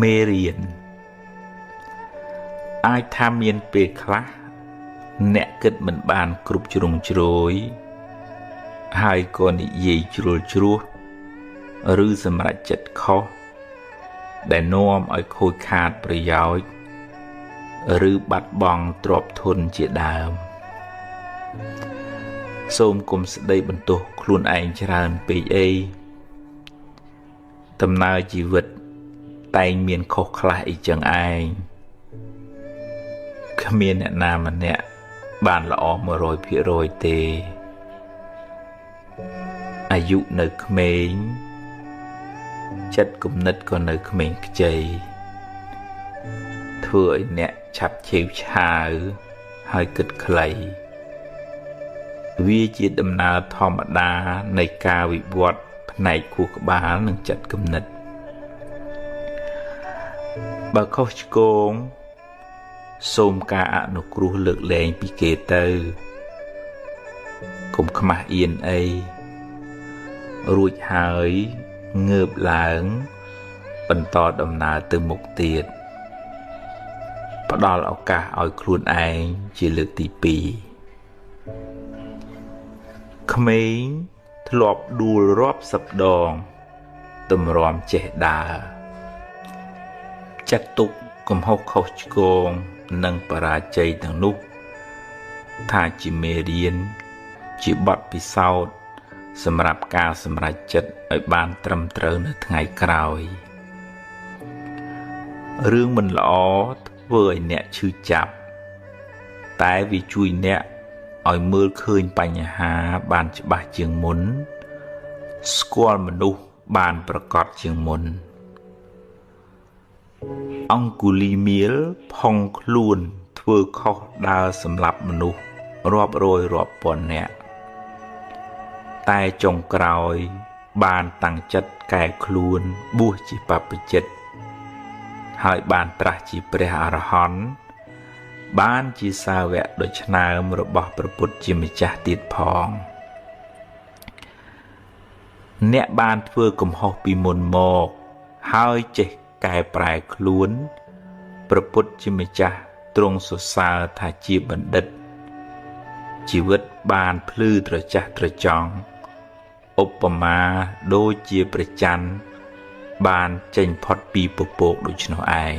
មេរៀនអាចថាមានពេលខ្លះអ្នកគិតមិនបានគ្រប់ជ្រុងជ្រោយហើយក៏និយាយជ្រុលជ្រោះឬសម្រេចចិត្តខុសដែលនាំឲ្យខូចខាតប្រយោជន៍ឬបាត់បង់ទ្រព្យធនជាដើមសូមកុំស្ដីបន្ទោសខ្លួនឯងច្រើនពេកអីដំណើរជីវិតតែងមានខុសខ្លះអីចឹងឯងគ្មានអ្នកណាម្នាក់បានល្អ 100% ទេអាយុនៅក្មេងចិត្តគំនិតក៏នៅក្មេងខ្ចីធ្វើឲ្យអ្នកឆាប់ឆេវឆាវហើយគិតខ្លីវាជាដំណើរធម្មតានៃការវិវត្តផ្នែកខួរក្បាលនិងចិត្តគំនិតបើខុសឆ្គងសូមការអនុគ្រោះលើកលែងពីគេទៅកុំខ្មាស់អៀនអីរួចហើយងើបឡើងបន្តដំណើរទៅមុខទៀតផ្ដល់ឱកាសឲ្យខ្លួនឯងជាលើកទី2ក្មេងធ្លាប់ដួលរាប់សិបដងតម្រាំចេះដើរចាត់ទុកកំហុសខុសឆ្គងនិងបរាជ័យទាំងនោះថាជាមេរៀនជាបទពិសោធន៍សម្រាប់ការសម្រេចចិត្តឲ្យបានត្រឹមត្រូវនៅថ្ងៃក្រោយរឿងមិនល្អធ្វើឲ្យអ្នកឈឺចាប់តែវាជួយអ្នកឲ្យមើលឃើញបញ្ហាបានច្បាស់ជាងមុនស្គាល់មនុស្សបានប្រកបជាងមុនអង្គុលីមៀលផុងខ្លួនធ្វើខុសដើរសម្លាប់មនុស្សរាប់រយរាប់ពាន់នាក់តែចុងក្រោយបានតាំងចិត្តកែខ្លួនបួសជាបព្វជិតហើយបានត្រាស់ជាព្រះអរហន្តបានជាសាវកដ៏ឆ្នើមរបស់ព្រះពុទ្ធជាម្ចាស់ទៀតផងអ្នកបានធ្វើកំហុសពីមុនមកហើយចេះកែប្រែខ្លួនព្រះពុទ្ធជាម្ចាស់ទ្រង់សរសើរថាជាបណ្ឌិតជីវិតបានភ្លឺត្រចះត្រចង់ឧបមាដូចជាព្រះច័ន្ទបានចេញផុតពីពពកដូច្នោះឯង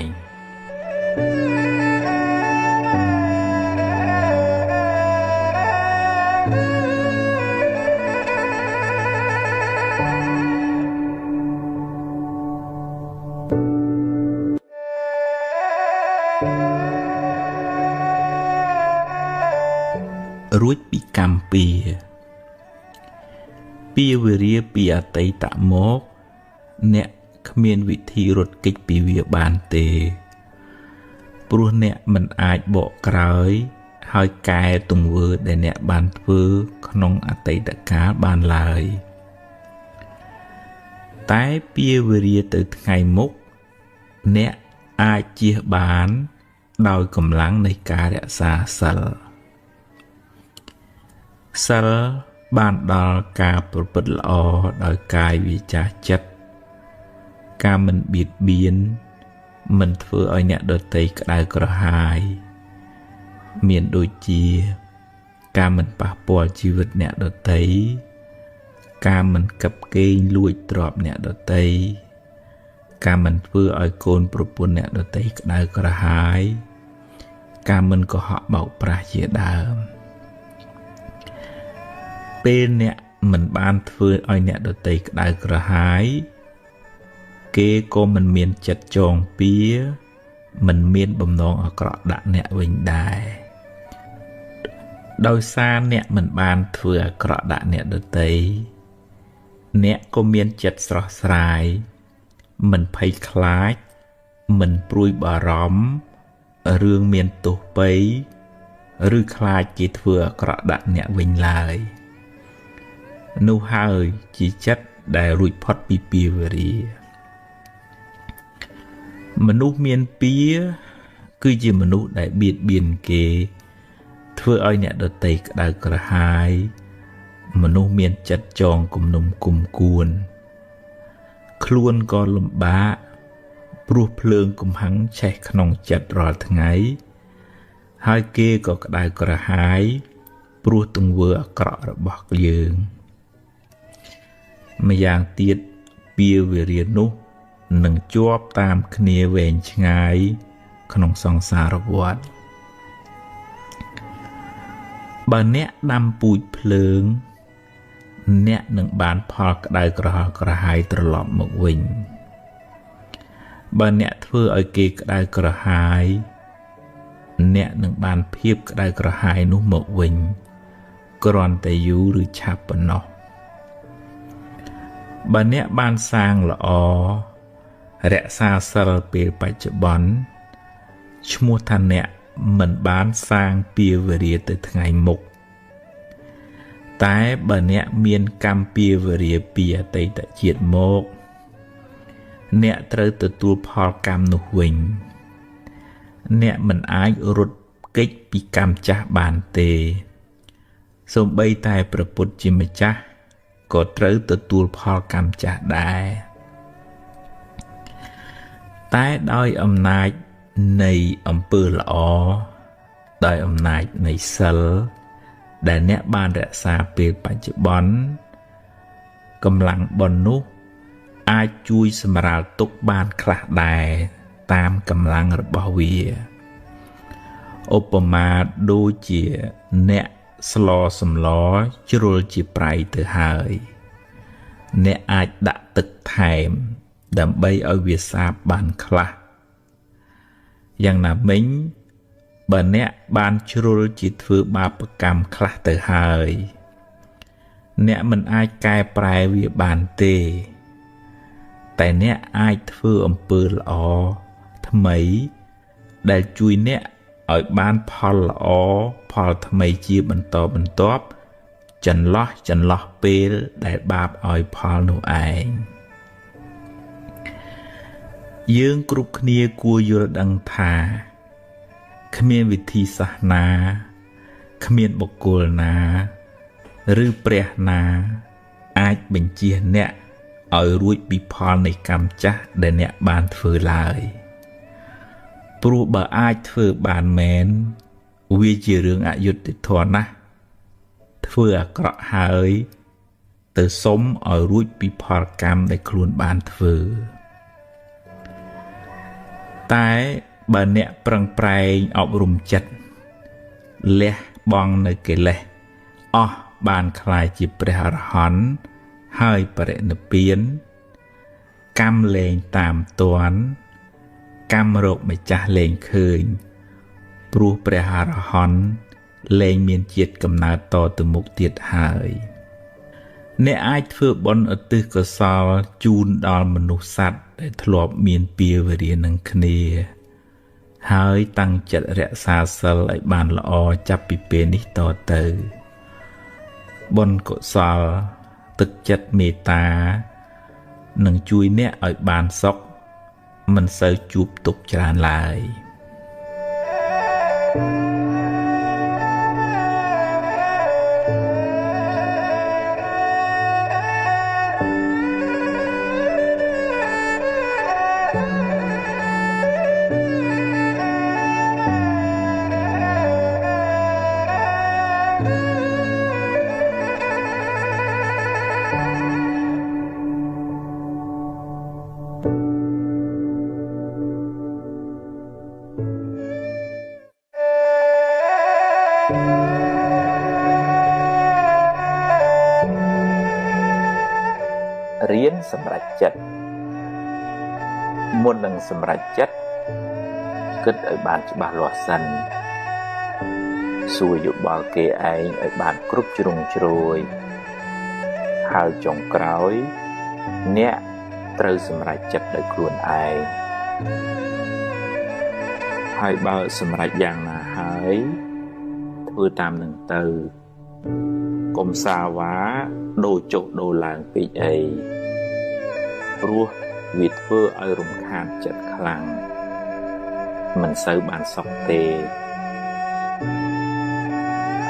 រួចពីកម្មពីវេរាពីអតីតមកអ្នកគ្មានវិធីរត់គេចពីវាបានទេព្រោះអ្នកមិនអាចបកក្រោយហើយកែទង្វើដែលអ្នកបានធ្វើក្នុងអតីតកាលបានឡើយតែពីវេរាទៅថ្ងៃមុខអ្នកអាចជៀសបានដោយកម្លាំងនៃការរក្សាសិលបានដល់ការប្រព្រឹត្តល្អដោយកាយវាចាចិត្តការមិនបៀតបៀនមិនធ្វើឲ្យអ្នកដទៃក្តៅក្រហាយមានដូចជាការមិនប៉ះពាល់ជីវិតអ្នកដទៃការមិនកាប់កេងលួចទ្រព្យអ្នកដទៃការមិនធ្វើឲ្យកូនប្រពន្ធអ្នកដទៃក្តៅក្រហាយការមិនកុហកបោកប្រាស់ជាដើមពេលអ្នកមិនបានធ្វើឲ្យអ្នកដទៃក្តៅក្រហាយគេក៏មិនមានចិត្តចងពៀមិនមានបំណងអាក្រក់ដាក់អ្នកវិញដែរដោយសារអ្នកមិនបានធ្វើអាក្រក់ដាក់អ្នកដទៃអ្នកក៏មានចិត្តស្រស់ស្រាយមិនភ័យខ្លាចមិនព្រួយបារម្ភរឿងមានទោសពៃឬខ្លាចគេធ្វើអាក្រក់ដាក់អ្នកវិញឡើយនោះហើយជាចិត្តដែលរួចផុតពីពីវេរាមនុស្សមានពៀគឺជាមនុស្សដែលបៀតបៀនគេធ្វើឲ្យអ្នកដទៃក្តៅក្រហាយមនុស្សមានចិត្តចងគំនុំគុំគួនខ្លួនក៏លំបាក ព្រោះភ្លើងកំហឹងឆេះក្នុងចិត្តរាល់ថ្ងៃហើយគេក៏ក្តៅក្រហាយព្រោះទង្វើអាក្រក់របស់យើងម្យ៉ាងទៀតពាវេរានោះនឹងជាប់តាមគ្នាវែងឆ្ងាយក្នុងសង្សារវដ្តបើអ្នកដាំពូជភ្លើងអ្នកនឹងបានផលក្តៅក្រហល់ក្រហាយត្រឡប់មកវិញបើអ្នកធ្វើឲ្យគេក្តៅក្រហាយអ្នកនឹងបានភាពក្តៅក្រហាយនោះមកវិញគ្រាន់តែយូរឬឆាប់ប៉ុណ្ណោះបើអ្នកបានសាងល្អរក្សាសិលពេលបច្ចុប្បន្នឈ្មោះថាអ្នកមិនបានសាងពាវេរាទៅថ្ងៃមុខតែបើអ្នកមានកម្មពាវេរាពីអតីតជាតិមកអ្នកត្រូវទទួលផលកម្មនោះវិញអ្នកមិនអាចរត់គេចពីកម្មចាស់បានទេសូម្បីតែព្រះពុទ្ធជាម្ចាស់ក៏ត្រូវទទួលផលកម្មចាស់ដែរតែដោយអំណាចនៃអំពើល្អដោយអំណាចនៃសិលដែលអ្នកបានរក្សាពេលបច្ចុប្បន្នកម្លាំងបុណ្យនោះអាចជួយសម្រាលទុក្ខបានខ្លះដែរតាមកម្លាំងរបស់វាឧបមាដូចជាអ្នកស្លសម្លជ្រុលជាប្រៃទៅហើយអ្នកអាចដាក់ទឹកថែមដើម្បីឲ្យវាសាបបានខ្លះយ៉ាងណាមិញបើអ្នកបានជ្រុលជាធ្វើបាបកម្មខ្លះទៅហើយអ្នកមិនអាចកែប្រែវាបានទេតែអ្នកអាចធ្វើអំពើល្អថ្មីដែលជួយអ្នកឲ្យបានផលល្អផលថ្មីជាបន្តបន្ទាប់ចន្លោះពេលដែលបាបឲ្យផលនោះឯងយើងគ្រប់គ្នាគួរយល់ដឹងថាគ្មានវិធីសាស្ត្រណាគ្មានបុគ្គលណាឬព្រះណាអាចបញ្ជាអ្នកឲ្យរួចពីផលនៃកម្មចាស់ដែលអ្នកបានធ្វើឡើយព្រោះបើអាចធ្វើបានមែនវាជារឿងអយុត្តិធម៌ណាស់ធ្វើអាក្រក់ហើយទៅសុំឲ្យរួចពីផលកម្មដែលខ្លួនបានធ្វើតែបើអ្នកប្រឹងប្រែងអប់រំចិត្តលះបង់នៅកិលេសអស់បានក្លាយជាព្រះអរហន្តហើយបរិនិព្វានកម្មលែងតាមទាន់កម្មរកម្ចាស់លែងឃើញព្រោះព្រះអរហន្តលែងមានជាតិកំណើតតទៅមុខទៀតហើយអ្នកអាចធ្វើបុណ្យឧទ្ទិសកុសលជូនដល់មនុស្សសត្វដែលធ្លាប់មានពាវេរានឹងគ្នាហើយតាំងចិត្តរក្សាសិលឲ្យបានល្អចាប់ពីពេលនេះតទៅបុណ្យកុសលទឹកចិត្តមេត្តានឹងជួយអ្នកឲ្យបានសុខមិនសូវជួបទុក្ខច្រើនឡើយរៀនសម្រេចចិត្តមុននឹងសម្រេចចិត្តគិតឲ្យបានច្បាស់លាស់សិនសួរយោបល់គេឯងឲ្យបានគ្រប់ជ្រុងជ្រោយហើយចុងក្រោយអ្នកត្រូវសម្រេចចិត្តដោយខ្លួនឯងហើយបើសម្រេចយ៉ាងណាហើយធ្វើតាមនឹងទៅកុំសាវ៉ាដូរចុះដូរឡើងពេកអីព្រោះវាធ្វើឲ្យរំខានចិត្តខ្លាំងមិនសូវបានសុខទេ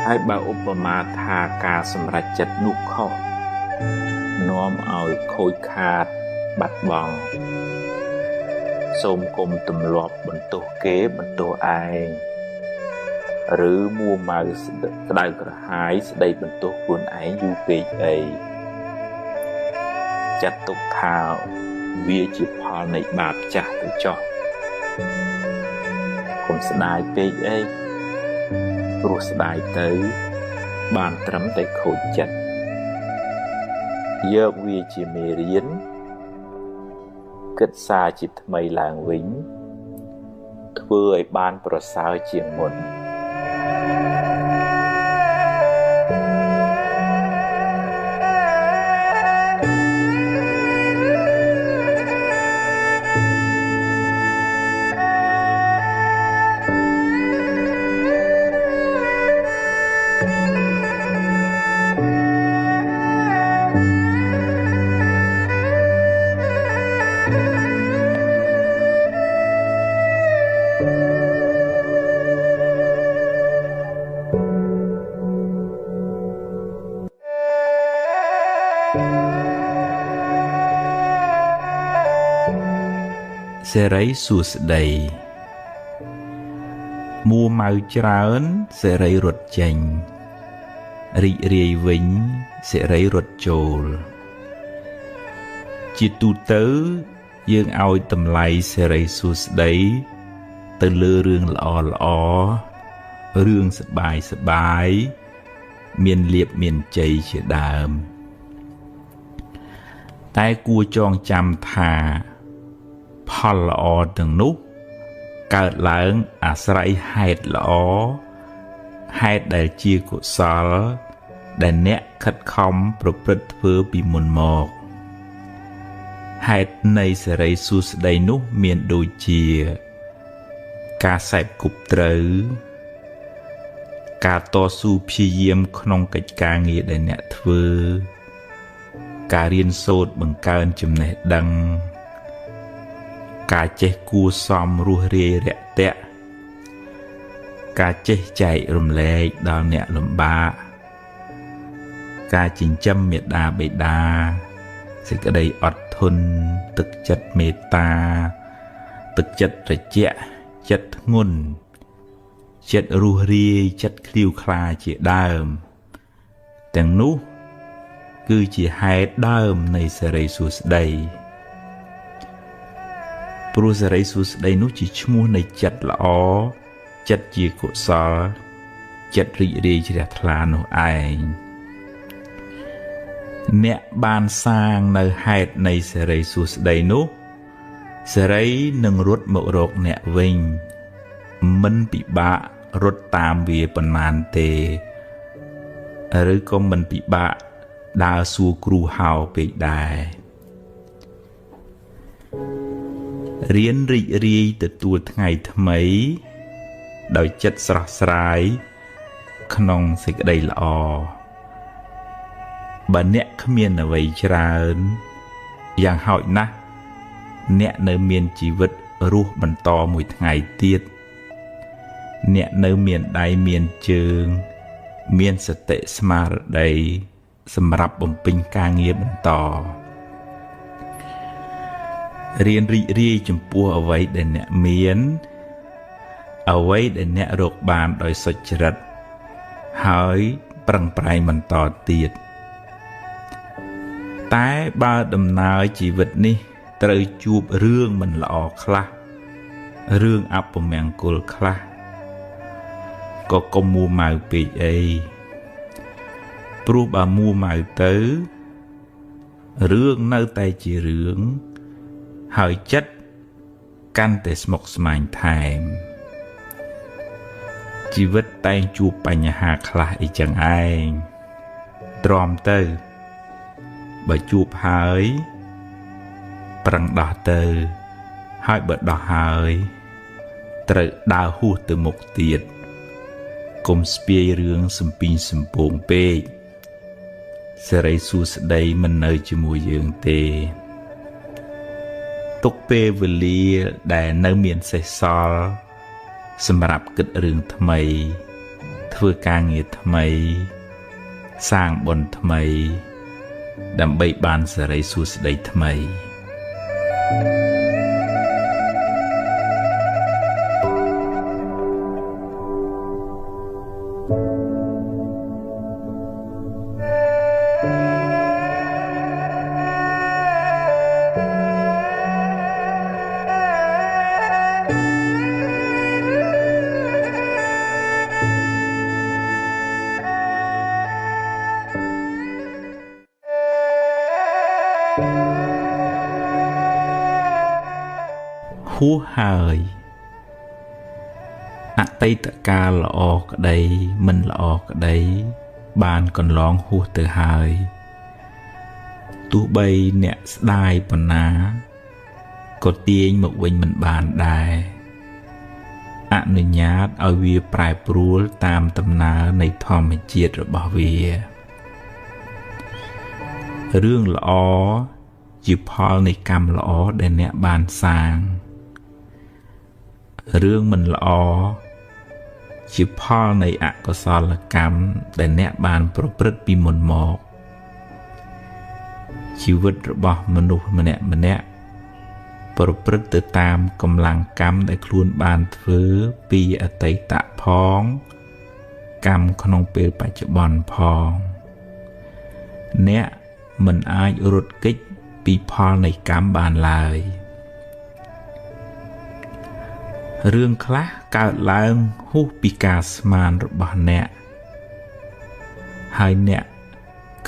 ហើយបើឧបមាថាការសម្រេចចិត្តនោះខុសនាំឲ្យខូចខាតបាត់បង់ សូមកុំទម្លាប់បន្ទោសគេបន្ទោសឯងឬមួម៉ៅក្តៅក្រហាយស្ដីបន្ទោសខ្លួនឯងយូរពេកអីចាត់ទុកថាវាជាផលនៃបាបចាស់ទៅចុះកុំស្ដាយពេកអីព្រោះស្ដាយទៅបានត្រឹមតែខូចចិត្តយកវាជាមេរៀនគិតសារជាថ្មីឡើងវិញធ្វើឲ្យបានប្រសើរជាងមុនសេរីសួស្តីមួម៉ៅច្រើនសេរីរត់ចេញរីករាយវិញសេរីរត់ចូលជាទូទៅយើងឲ្យតម្លៃសេរីសួស្តីទៅលើរឿងល្អល្អរឿងសប្បាយសប្បាយមានលៀបមានជ័យជាដើមតែគួរចងចាំថាផលល្អទាំងនោះកើតឡើងអាស្រ័យហេតុល្អហេតុដែលជាកុសលដែលអ្នកខិតខំប្រព្រឹត្តធ្វើពីមុនមកហេតុនៃសេរីសួស្តីនោះមានដូចជាការសេពគប់ត្រូវការតស៊ូព្យាយាមក្នុងកិច្ចការងារដែលអ្នកធ្វើការរៀនសូត្របង្កើនចំណេះដឹងការចេះគួសមរស់រាយរាក់ទាក់ការចេះចែករំលែកដល់អ្នកលំបាកការចិញ្ចឹមមេដាបេដាសេចក្តីអត់ធន់ទឹកចិត្តមេត្តាទឹកចិត្តត្រជាក់ចិត្តធ្ងន់ចិត្តរស់រាយចិត្តឃ្លាវខ្លាជាដើមទាំងនោះគឺជាហេតុដើមនៃសេរីសួស្តីព្រោះសេរីសួស្តីនោះជាឈ្មោះនៃចិត្តល្អចិត្តជាកុសលចិត្តរីករាយជ្រះថ្លានោះឯងអ្នកបានសាងនៅហេតុនៃសេរីសួស្តីនោះសេរីនឹងរត់មករកអ្នកវិញមិនពិបាករត់តាមវាប៉ុន្មានទេឬក៏មិនពិបាកដើរសួរគ្រូហៅពេកដែររៀនរីករាយទទួលថ្ងៃថ្មីដោយចិត្តស្រស់ស្រាយក្នុងសេចក្តីល្អបើអ្នកគ្មានអ្វីច្រើនយ៉ាងហោចណាស់អ្នកនៅមានជីវិតរស់បន្តមួយថ្ងៃទៀតអ្នកនៅមានដៃមានជើងមានសតិស្មារតីសម្រាប់បំពេញការងារបន្តរៀនរីករាយចំពោះអ្វីដែលអ្នកមានអ្វីដែលអ្នករកបានដោយសុចរិតហើយប្រឹងប្រែងបន្តទៀតតែបើដំណើរជីវិតនេះត្រូវជួបរឿងមិនល្អខ្លះរឿងអពមង្គលខ្លះក៏កុំមួម៉ៅពេកអីព្រោះបើមួម៉ៅទៅរឿងនៅតែជារឿងហើយចិត្តកាន់តែស្មុគស្មាញថែមជីវិតតែងជួបបញ្ហាខ្លះអីចឹងឯងទ្រាំទៅបើជួបហើយប្រឹងដោះទៅហើយបើដោះហើយត្រូវដើរហួសទៅមុខទៀតកុំស្ពាយរឿងសំពីងសំពងពេកសេរីសួស្តីមិននៅជាមួយយើងទេទុកពេលវេលាដែលនៅមានសេសសល់សម្រាប់គិតរឿងថ្មីធ្វើការងារថ្មីសាងបុណ្យថ្មីដើម្បីបានសេរីសួស្តីថ្មី សហើយអតីតកាលល្អក្តីមិនល្អក្តីបានកន្លងហួសទៅហើយទោះបីអ្នកស្ដាយប៉ុណ្ណាក៏ទាញមកវិញមិនបានដែរអនុញ្ញាតឲ្យវាប្រែប្រួលតាមដំណើរនៃធម្មជាតិរបស់វារឿងល្អជាផលនៃកម្មល្អដែលអ្នកបានសាងរឿងមិនល្អជាផលនៃអកុសលកម្មដែលអ្នកបានប្រព្រឹត្តពីមុនមកជីវិតរបស់មនុស្សម្នាក់ប្រព្រឹត្តទៅតាមកម្លាំងកម្មដែលខ្លួនបានធ្វើពីអតីតផងកម្មក្នុងពេលបច្ចុប្បន្នផងអ្នកមិនអាចរត់គេចពីផលនៃកម្មបានឡើយរឿងខ្លះកើតឡើងហួសពីការស្មានរបស់អ្នកហើយអ្នក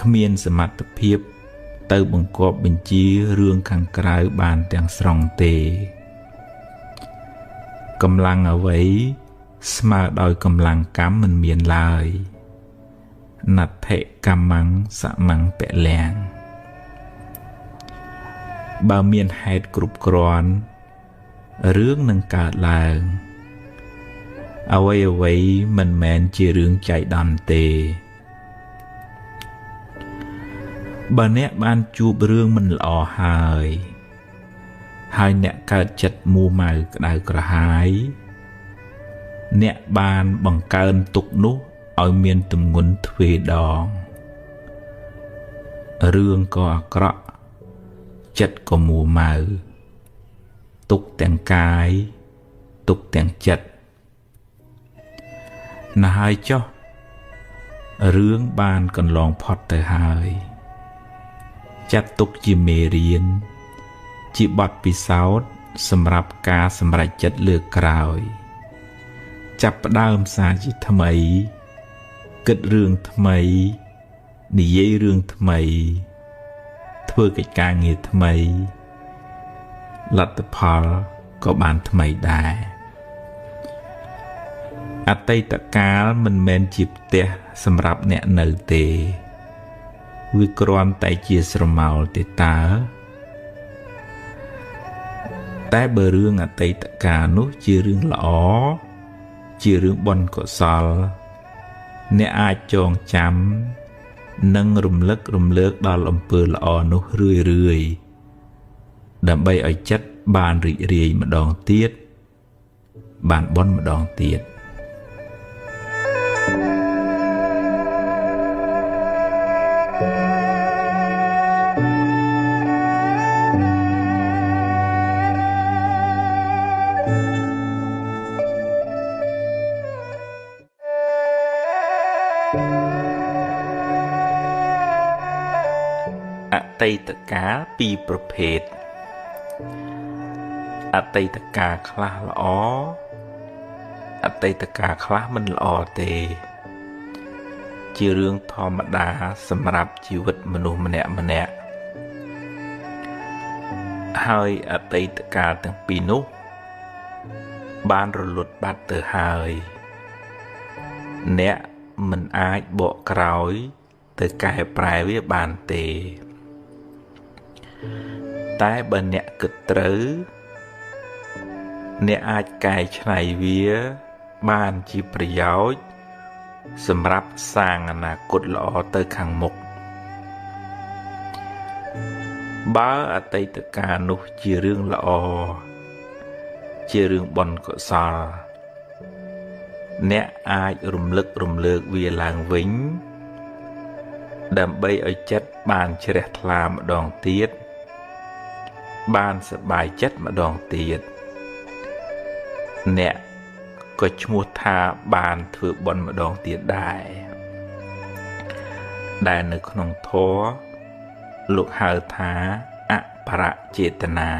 គ្មានសមត្ថភាពទៅបង្គាប់បញ្ជារឿងខាងក្រៅបានទាំងស្រុងទេកម្លាំងអ្វីស្មើដោយកម្លាំងកម្មមិនមានឡើយណដ្ឋិកម្មੰសមੰពលំបើមានហេតុគ្រប់គ្រាន់រឿងនឹងកើតឡើងអ្វីមិនមែនជារឿងចៃដន្យទេបើអ្នកបានជួបរឿងមិនល្អហើយអ្នកកើតចិត្តមួម៉ៅក្តៅក្រហាយអ្នកបានបង្កើនទុក្ខនោះឲ្យមានទម្ងន់ទ្វេដងរឿងក៏អាក្រក់ចិត្តក៏មួម៉ៅទុក្ខទាំងកាយទុក្ខទាំងចិត្តណាស់ហើយចុះរឿងបានកន្លងផុតទៅហើយចាត់ទុកជាមេរៀនជាបទពិសោធន៍សម្រាប់ការសម្រេចចិត្តលើកក្រោយចាប់ផ្ដើមសារជាថ្មីគិតរឿងថ្មីនិយាយរឿងថ្មីធ្វើកិច្ចការងារថ្មីលទ្ធផលក៏បានថ្មីដែរអតីតកាលមិនមែនជាផ្ទះសម្រាប់អ្នកនៅទេវាគ្រាន់តែជាស្រមោលទេតើតែបើរឿងអតីតកាលនោះជារឿងល្អជារឿងបុណ្យកុសលអ្នកអាចចងចាំនិងរំលឹករំលើកដល់អំពើល្អនោះរឿយដើម្បីឲ្យចិត្តបានរីករាយម្ដងទៀតបានបុណ្យម្ដងទៀតអតីតកាលពីរប្រភេទអតីតកាលខ្លះល្អអតីតកាលខ្លះមិនល្អទេជារឿងធម្មតាសម្រាប់ជីវិតមនុស្សម្នាក់ហើយអតីតកាលទាំងពីរនោះបានរលត់បាត់ទៅហើយអ្នកមិនអាចបកក្រោយទៅកែប្រែវាបានទេតែបើអ្នកគិតត្រូវអ្នកអាចកែច្នៃវាបានជាប្រយោជន៍សម្រាប់សាងអនាគតល្អទៅខាងមុខបើអតីតកាលនោះជារឿងល្អជារឿងបុណ្យកុសលអ្នកអាចរំលឹករំលើកវាឡើងវិញដើម្បីឲ្យចិត្តបានជ្រះថ្លាម្ដងទៀតបានសប្បាយចិត្តម្ដងទៀតអ្នកក៏ឈ្មោះថាបានធ្វើបុណ្យម្ដងទៀតដែរដែលនៅក្នុងធម៌លោកហៅថាអបរចេតនា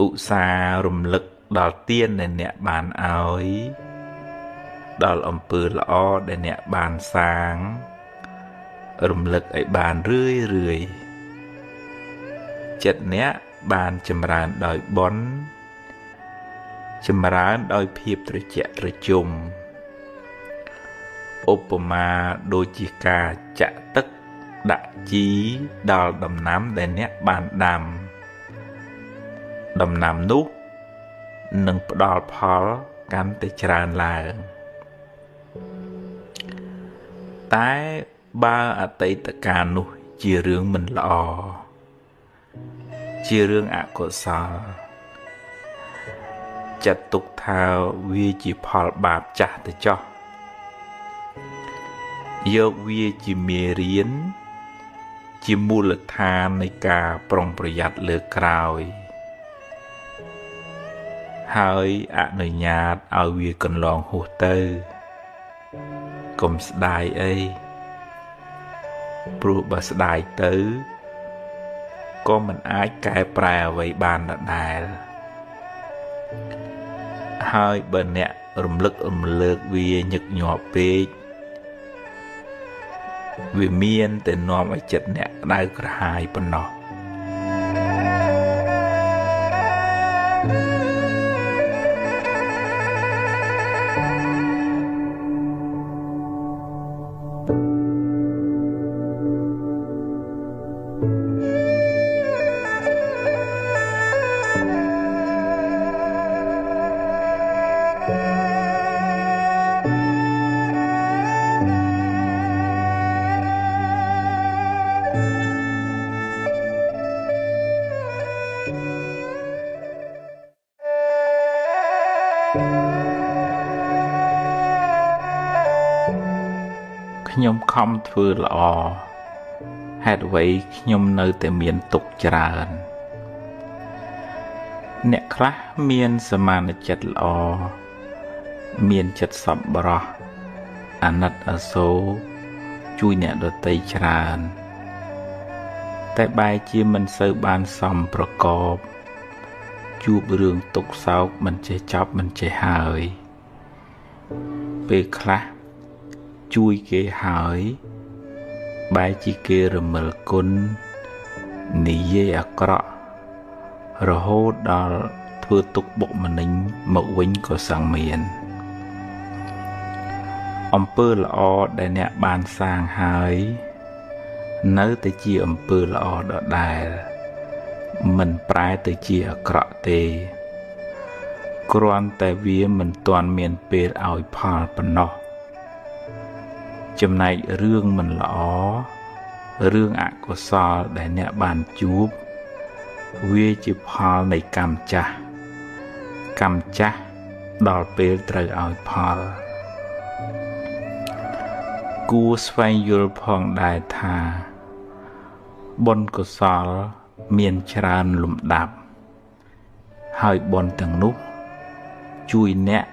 ឧស្សាហ៍រំលឹកដល់ទានដែលអ្នកបានឲ្យដល់អំពើល្អដែលអ្នកបានសាងរំលឹកឲ្យបានរឿយចិត្តអ្នក បានចម្រើនដោយបុណ្យចម្រើនដោយភាពត្រជាក់ត្រជុំឧបមាដូចជាការចាក់ទឹកដាក់ជីដល់ដំណាំដែលអ្នកបានដាំដំណាំនោះនឹងផ្ដល់ផលកាន់តែច្រើនឡើងតែបើអតីតកាលនោះជារឿងមិនល្អជារឿងអកុសលចាត់ទុកថាវាជាផលបាបចាស់ទៅចោះយកវាជាមេរៀនជាមូលដ្ឋាននៃការប្រុងប្រយ័ត្នលើក្រោយហើយអនុញ្ញាតឲ្យវាកន្លងហួសទៅកុំស្ដាយអីព្រោះបើស្ដាយទៅក៏មិនអាចកែប្រែអ្វីបានដដែលហើយបើអ្នករំលឹករំលើកវាញឹកញាប់ពេកវាមានតែនាំឲ្យចិត្តអ្នកក្តៅក្រហាយប៉ុណ្ណោះខ្ញុំខំធ្វើល្អហេតុអ្វីខ្ញុំនៅតែមានទុក្ខច្រើនអ្នកខ្លះមានសមានចិត្តល្អមានចិត្តសប្បុរសអាណិតអាសូរជួយអ្នកដទៃច្រើនតែបែរជាមិនសូវបានសមប្រកបជួបរឿងទុក្ខសោកមិនចេះចប់មិនចេះហើយពេលខ្លះជួយគេហើយបែរជាគេរមិលគុណនិយាយអាក្រក់រហូតដល់ធ្វើទុក្ខបុកម្នេញមកវិញក៏សឹងមានអំពើល្អដែលអ្នកបានសាងហើយនៅតែជាអំពើល្អដដែលមិនប្រែទៅជាអាក្រក់ទេគ្រាន់តែវាមិនទាន់មានពេលឲ្យផលប៉ុណ្ណោះចំណែករឿងមិនល្អរឿងអកុសលដែលអ្នកបានជួបវាជាផលនៃកម្មចាស់ដល់ពេលត្រូវឲ្យផលគួរស្វែងយល់ផងដែរថាបុណ្យកុសលមានច្រើនលំដាប់ហើយបុណ្យទាំងនោះជួយអ្នក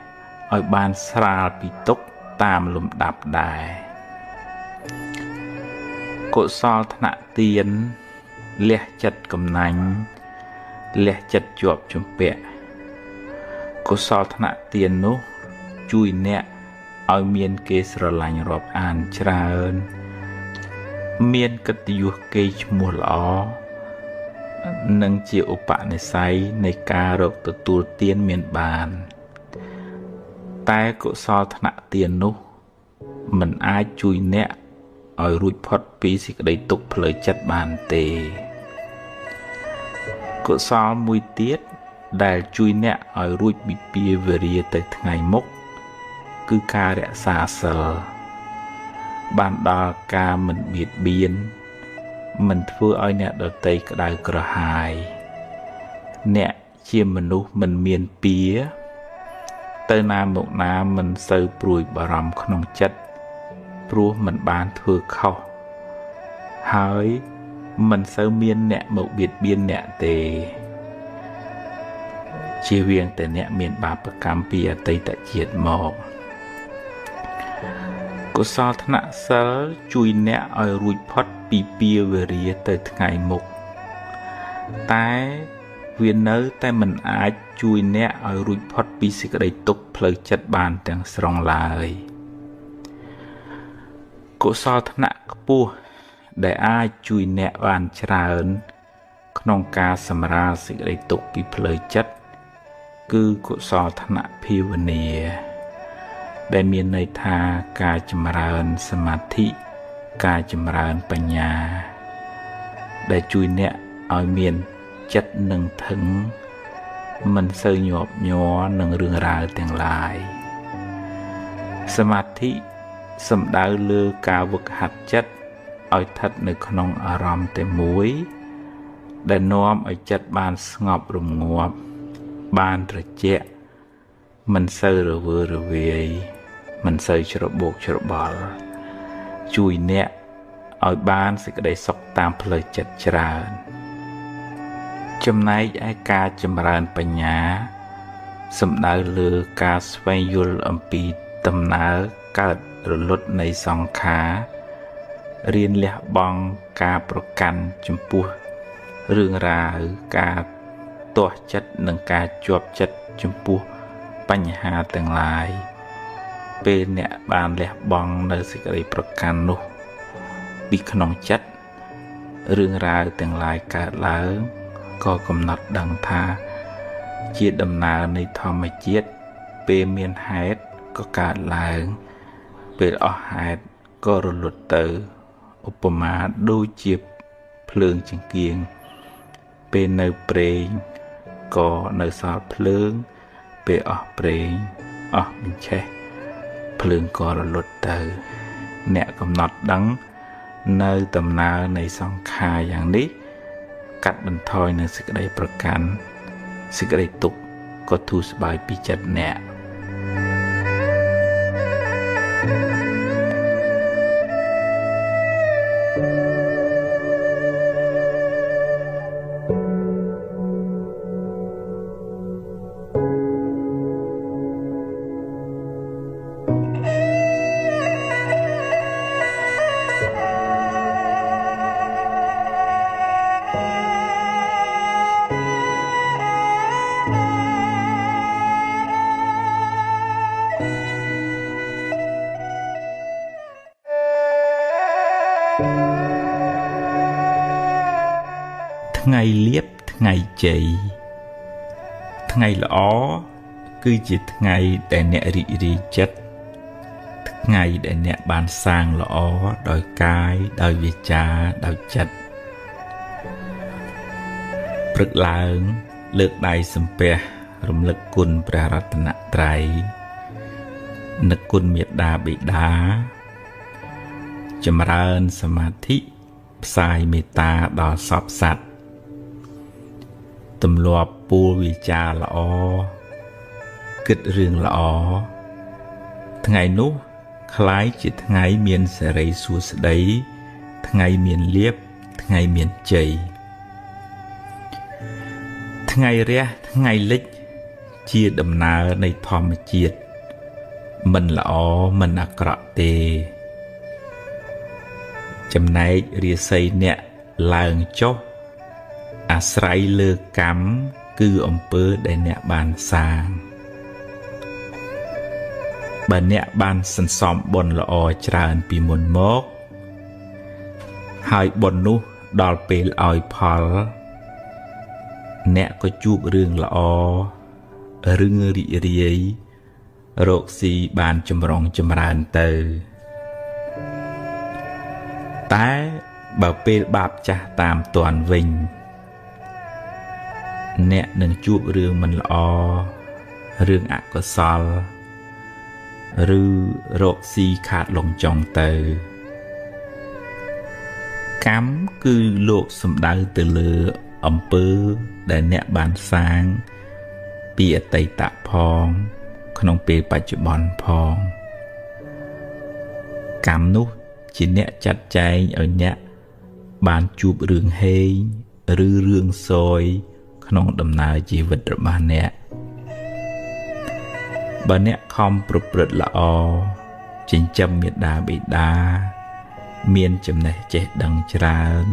ឲ្យបានស្រាលពីទុក្ខតាមលំដាប់ដែរកុសលថ្នាក់ទានលះចិត្តកំណាញ់លះចិត្តជាប់ជំពាក់កុសលថ្នាក់ទាននោះជួយអ្នកឲ្យមានគេស្រឡាញ់រាប់អានច្រើនមានកិត្តិយសគេឈ្មោះល្អនិងជាឧបនិស្ស័យនៃការរកទទួលទានមានបានតែកុសលថ្នាក់ទាននោះមិនអាចជួយអ្នកឲ្យរួចផុតពីសេចក្តីទុក្ខផ្លូវចិត្តបានទេកុសលមួយទៀតដែលជួយអ្នកឲ្យរួចពីពាវេរាទៅថ្ងៃមុខគឺការរក្សាសិលបានដល់ការមិនបៀតបៀនមិនធ្វើឲ្យអ្នកដទៃក្តៅក្រហាយអ្នកជាមនុស្សមិនមានពៀទៅណាមកណាមិនសូវព្រួយបារម្ភក្នុងចិត្តព្រោះមិនបានធ្វើខុសហើយមិនសូវមានអ្នកមកបៀតបៀនអ្នកទេជៀសវាងតែអ្នកមានបាបកម្មពីអតីតជាតិមកកុសលថ្នាក់សិលជួយអ្នកឲ្យរួចផុតពីពាវេរាទៅថ្ងៃមុខតែវានៅតែមិនអាចជួយអ្នកឲ្យរួចផុតពីសេចក្តីទុក្ខផ្លូវចិត្តបានទាំងស្រុងឡើយកុសលថ្នាក់ខ្ពស់ដែលអាចជួយអ្នកបានច្រើន ក្នុងការសម្រាលសេចក្តីទុក្ខពីផ្លូវចិត្តគឺកុសលធនៈភាវនាដែលមានន័យថាការចម្រើនសមាធិការចម្រើនបញ្ញាដែលជួយអ្នកឲ្យមានចិត្តនឹងថឹងមិនសូវញាប់ញ័រនឹងរឿងរ៉ាវទាំងឡាយសមាធិសំដៅលើការវឹកហាត់ចិត្តឲ្យស្ថិតនៅក្នុងអារម្មណ៍តែមួយដែលនាំឲ្យចិត្តបានស្ងប់រងាប់បានត្រជាក់មិនសូវរវើរវាយមិនសូវច្របូកច្របល់ជួយអ្នកឲ្យបានសេចក្តីសុខតាមផ្លូវចិត្តច្រើនចំណែកឯការចម្រើនបញ្ញាសំដៅលើការស្វែងយល់អំពីដំណើរកើតរលត់នៃសង្ខាររៀនលះបង់ការប្រកាន់ចំពោះរឿងរ៉ាវការទាស់ចិត្តនិងការជាប់ចិត្តចំពោះបញ្ហាទាំងឡាយពេលអ្នកបានលះបង់នៅសេចក្តីប្រកាន់នោះពីក្នុងចិត្តរឿងរ៉ាវទាំងឡាយកើតឡើងក៏កំណត់ដឹងថាជាដំណើរនៃធម្មជាតិពេលមានហេតុក៏កើតឡើងពេលអស់ហេតុក៏រលត់ទៅឧបមាដូចជាភ្លើងចង្កៀងពេលនៅប្រេងក៏នៅសល់ភ្លើងពេលអស់ប្រេងអស់បញ្ឆេះភ្លើងក៏រលត់ទៅអ្នកកំណត់ដឹងនៅដំណើរនៃសង្ខារយ៉ាងនេះកាត់បន្ថយនៅសេចក្តីប្រកាន់សេចក្តីទុក្ខក៏ធូរស្បើយពីចិត្តអ្នកថ្ងៃលៀបថ្ងៃជ័យថ្ងៃល្អគឺជាថ្ងៃដែលអ្នករីករាយចិត្តថ្ងៃដែលអ្នកបានសាងល្អដោយកាយដោយវាចាដោយចិត្តព្រឹកឡើងលើកដៃសំពះរំលឹកគុណព្រះរតនត្រ័យនឹកគុណមេត្តាបិតាចម្រើនសមាធិផ្សាយមេត្តាដល់សពសត្វទម្លាប់ពូលវិចារល្អគិតរឿងល្អថ្ងៃនោះคล้ายជាថ្ងៃមានសេរីសួស្តីថ្ងៃមានលាភថ្ងៃមានជ័យថ្ងៃរះថ្ងៃលិចជាដំណើរនៃធម្មជាតិមិនល្អមិនអាក្រក់ទេចំណែករាសីអ្នកឡើងចុះអាស្រ័យលើកម្មគឺអំពើដែលអ្នកបានសាងបើអ្នកបានសន្សំបុណ្យល្អច្រើនពីមុនមកហើយបុណ្យនោះដល់ពេលឲ្យផលអ្នកក៏ជួបរឿងល្អរឿងរីករាយរកស៊ីបានចម្រុងចម្រើនទៅតែបើពេលបាបចាស់តាមទាន់វិញអ្នកនឹងជួបរឿងមិនល្អរឿងអកុសលឬរកស៊ីខាតលងចង់ទៅកម្មគឺលោកសំដៅទៅលើអំពើដែលអ្នកបានសាងពីអតីតផងក្នុងពេលបច្ចុប្បន្នផងកម្មនោះជាអ្នកចាត់ចែងឲ្យអ្នកបានជួបរឿងហេងឬរឿងសោយក្នុងដំណើរជីវិតរបស់អ្នកបើអ្នកខំប្រព្រឹត្តល្អចិញ្ចឹមមេត្តាបិតាមានចំណេះចេះដឹងច្រើន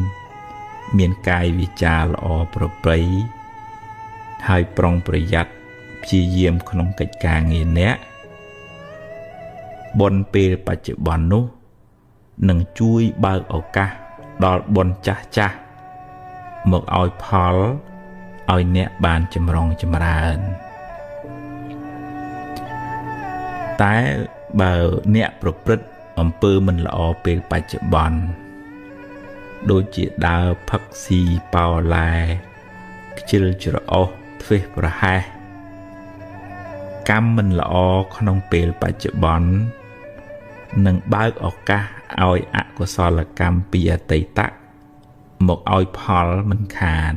មានកាយវាចាល្អប្រពៃហើយប្រុងប្រយ័ត្នព្យាយាមក្នុងកិច្ចការងារអ្នកបុណ្យពេលបច្ចុប្បន្ននោះនឹងជួយបើកឱកាសដល់បុណ្យចាស់ចាស់ មកឲ្យផលឲ្យអ្នកបានចម្រុងចម្រើនតែបើអ្នកប្រព្រឹត្តអំពើមិនល្អពេលបច្ចុប្បន្នដូចជាដើរផឹកស៊ីប៉ោឡែខ្ជិលច្រអូសធ្វេសប្រហែសកម្មមិនល្អក្នុងពេលបច្ចុប្បន្ននឹងបើកឱកាសឲ្យអកុសលកម្មពីអតីតមកឲ្យផលមិនខាន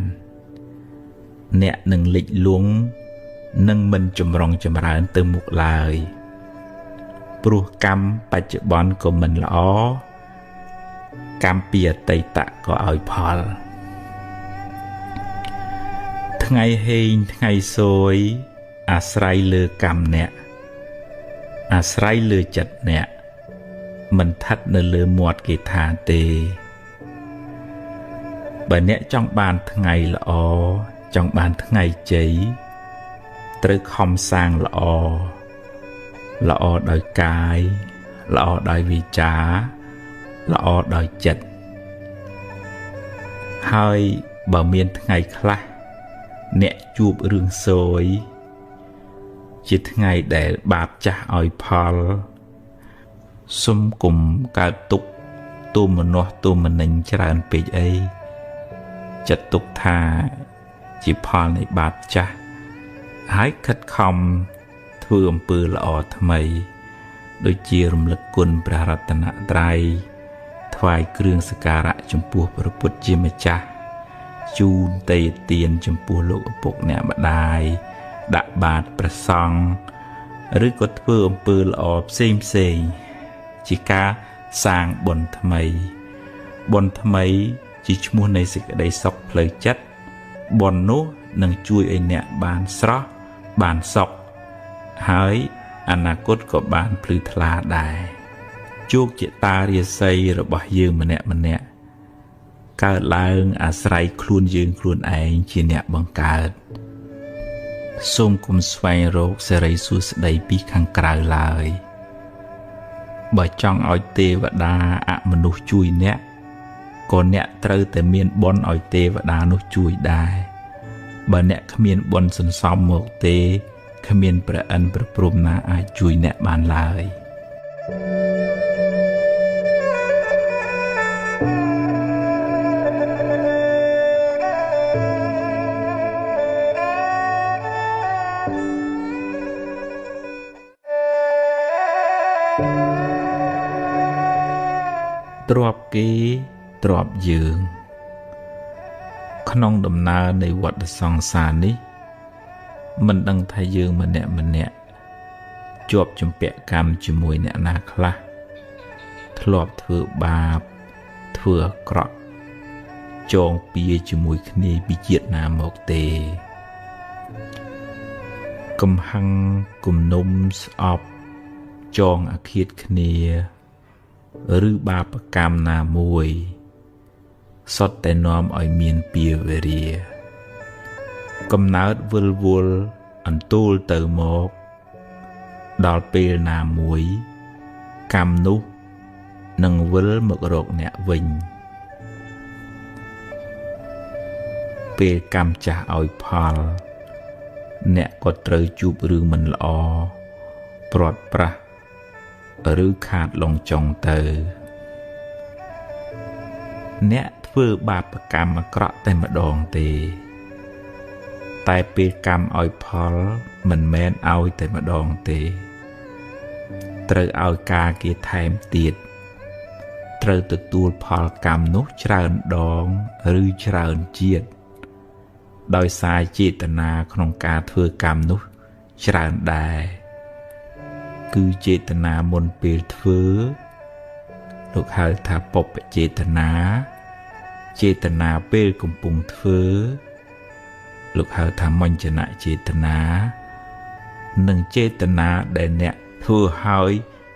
អ្នកនឹងលិចលង់នឹងមិនចម្រុងចម្រើនទៅមុខឡើយព្រោះកម្មបច្ចុប្បន្នក៏មិនល្អកម្មពីអតីតក៏ឲ្យផលថ្ងៃហេងថ្ងៃសួយអាស្រ័យលើកម្មអ្នកអាស្រ័យលើចិត្តអ្នកមិនឋិតនៅលើមាត់គេថាទេបើអ្នកចង់បានថ្ងៃល្អចង់បានថ្ងៃជ័យត្រូវខំសាងល្អល្អដោយកាយល្អដោយវាចាល្អដោយចិត្តហើយបើមានថ្ងៃខ្លះអ្នកជួបរឿងសោយជាថ្ងៃដែលបាបចាស់ឲ្យផលសុំគុំកើតទុក្ខទូមនោះទូមនិញច្រើនពេកអីចិត្តទុកថាជាផលនៃបាបចាស់ហើយខិតខំធ្វើអំពើល្អថ្មីដូចជារំលឹកគុណព្រះរតនត្រ័យថ្វាយគ្រឿងសក្ការៈចំពោះព្រះពុទ្ធជាម្ចាស់ជូនទេយ្យទានចំពោះលោកឪពុកអ្នកម្ដាយដាក់បាតព្រះសង្ឃឬក៏ធ្វើអំពើល្អផ្សេងជាការសាងបុណ្យថ្មីជាឈ្មោះនៃសេចក្តីសុខផ្លូវចិត្តបុណ្យនោះនឹងជួយឲ្យអ្នកបានស្រស់បានសុខហើយអនាគតក៏បានភ្លឺថ្លាដែរជោគជតារាសីរបស់យើងម្នាក់កើតឡើងអាស្រ័យខ្លួនយើងខ្លួនឯងជាអ្នកបង្កើតសូមគុំស្វែងរកសេរីសួស្តីពីខាងក្រៅឡើយបើចង់ឲ្យទេវតាអមនុស្សជួយអ្នកក៏អ្នកត្រូវតែមានបុណ្យឲ្យទេវតានោះជួយដែរបើអ្នកគ្មានបុណ្យសន្សំមកទេគ្មានព្រះអិនព្រះព្រហ្មណាអាចជួយអ្នកបានឡើយទ្រព្យគេទ្រព្យយើងក្នុងដំណើរនៃវដ្តសង្សារនេះមិនដឹងថាយើងម្នាក់ជាប់ជំពាក់កម្មជាមួយអ្នកណាខ្លះធ្លាប់ធ្វើបាបធ្វើអាក្រក់ចងពៀជាមួយគ្នាពីជាតិណាមកទេកំហឹងគំនុំស្អប់ចងអាឃាតគ្នាឬបាបកម្មណាមួយសុទ្ធតែនាំឲ្យមានពៀវេរាកំណើតវិលវល់អន្ទូលទៅមកដល់ពេលណាមួយកម្មនោះនឹងវិលមករកអ្នកវិញពេលកម្មចាស់ឲ្យផលអ្នកក៏ត្រូវជួបរឿងមិនល្អព្រាត់ប្រាសឬខាតលងចុងទៅអ្នកធ្វើបាបកម្មអាក្រក់តែម្ដងទេតែពេលកម្មឲ្យផលមិនមែនឲ្យតែម្ដងទេត្រូវឲ្យការគេថែមទៀតត្រូវទទួលផលកម្មនោះច្រើនដងឬច្រើនជាតិដោយសារចេតនាក្នុងការធ្វើកម្មនោះច្រើនដែរគឺចេតនាមុនពេលធ្វើលោកហៅថាបុព្វចេតនាចេតនាពេលកំពុងធ្វើលោកហៅថាមញ្ញនចេតនានិងចេតនាដែលអ្នកធ្វើឲ្យ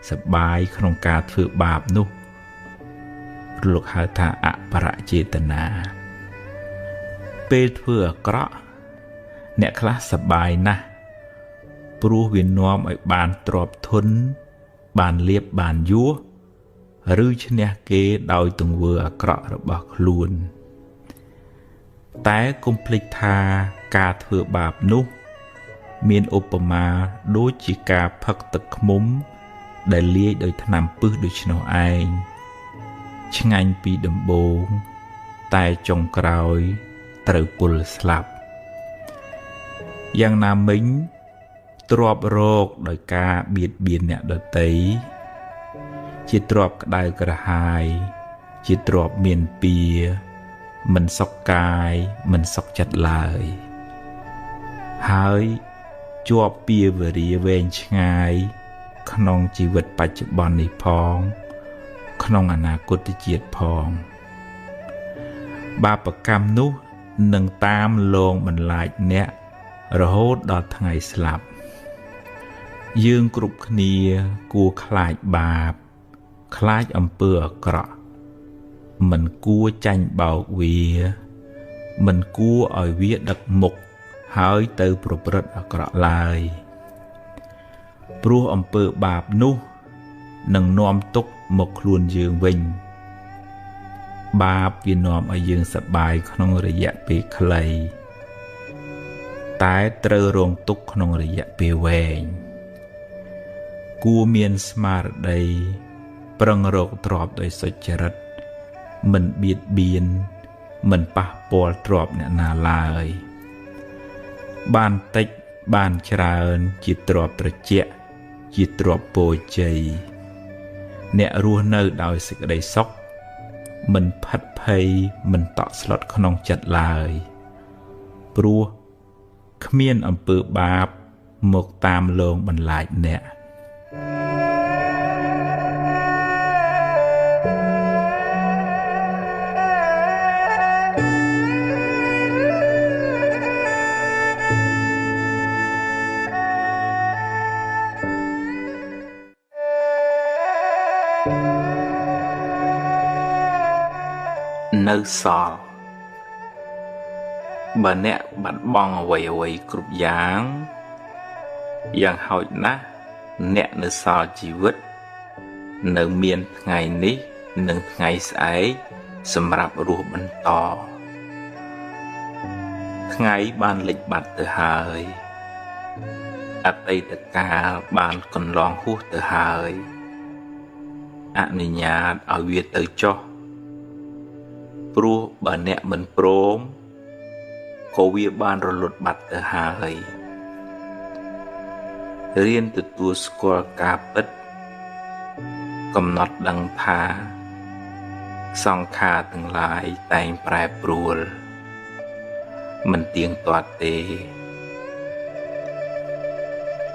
សប្បាយក្នុងការធ្វើបាបនោះលោកហៅថាអបរចេតនាពេលធ្វើអាក្រក់អ្នកខ្លះសប្បាយណាស់ព្រោះវានាំឲ្យបានទ្រព្យធនបានលៀបបានយសឬឈ្នះគេដោយទង្វើអាក្រក់របស់ខ្លួន តែកុំភ្លេចថាការធ្វើបាបនោះមានឧបមាដូចជាការផឹកទឹកឃ្មុំដែលលាយដោយថ្នាំពិសដូច្នោះឯងឆ្ងាញ់ពីដំបូងតែចុងក្រោយត្រូវពុលស្លាប់យ៉ាងណាមិញទ្របរោគដោយការបៀតបៀនអ្នកដទៃជាទ្របក្តៅក្រហាយជាទ្របមានពៀមិនសុខកាយមិនសុខចិត្តឡើយហើយជាប់ពៀវរាវែងឆ្ងាយក្នុងជីវិតបច្ចុប្បន្ននេះផងក្នុងអនាគតជាតិផងបាបកម្មនោះនឹងតាមលងបន្លាចអ្នករហូតដល់ថ្ងៃស្លាប់យើងគ្រប់គ្នាគួរខ្លាចបាបខ្លាចអំពើអាក្រក់មិនគួរចាញ់បោកវាមិនគួរឲ្យវាដឹកមុខហើយទៅប្រព្រឹត្តអាក្រក់ឡើយព្រោះអំពើបាបនោះនឹងនាំទុក្ខមកខ្លួនយើងវិញបាបវានាំឲ្យយើងសប្បាយក្នុងរយៈពេលខ្លីតែត្រូវរងទុក្ខក្នុងរយៈពេលវែងគួរមានស្មារតីប្រឹងរកទ្រព្យដោយសុចរិតមិនបៀតបៀនមិនប៉ះពាល់ទ្រព្យអ្នកណាឡើយបានតិចបានច្រើនជាទ្រព្យត្រជាក់ជាទ្រព្យពរជ័យអ្នករស់នៅដោយសេចក្តីសុខមិនផិតភ័យមិនតក់ស្លុតក្នុងចិត្តឡើយព្រោះគ្មានអំពើបាបមកតាមលងបន្លាចអ្នកនៅសល់បើអ្នកបាត់បង់អ្វីគ្រប់យ៉ាងហោចណាស់អ្នកនៅសល់ជីវិតនៅមានថ្ងៃនេះនិងថ្ងៃស្អែកសម្រាប់រស់បន្តថ្ងៃបានលិចបាត់ទៅហើយអតីតកាលបានកន្លងហួសទៅហើយអនុញ្ញាតឲ្យវាទៅចុះព្រោះបើអ្នកមិនព្រមក៏វាបានរលត់បាត់ទៅហើយរៀនទទួលស្គាល់ការពិតកំណត់ដឹងថាសង្ខារទាំងឡាយតែងប្រែប្រួលមិនទៀងទាត់ទេ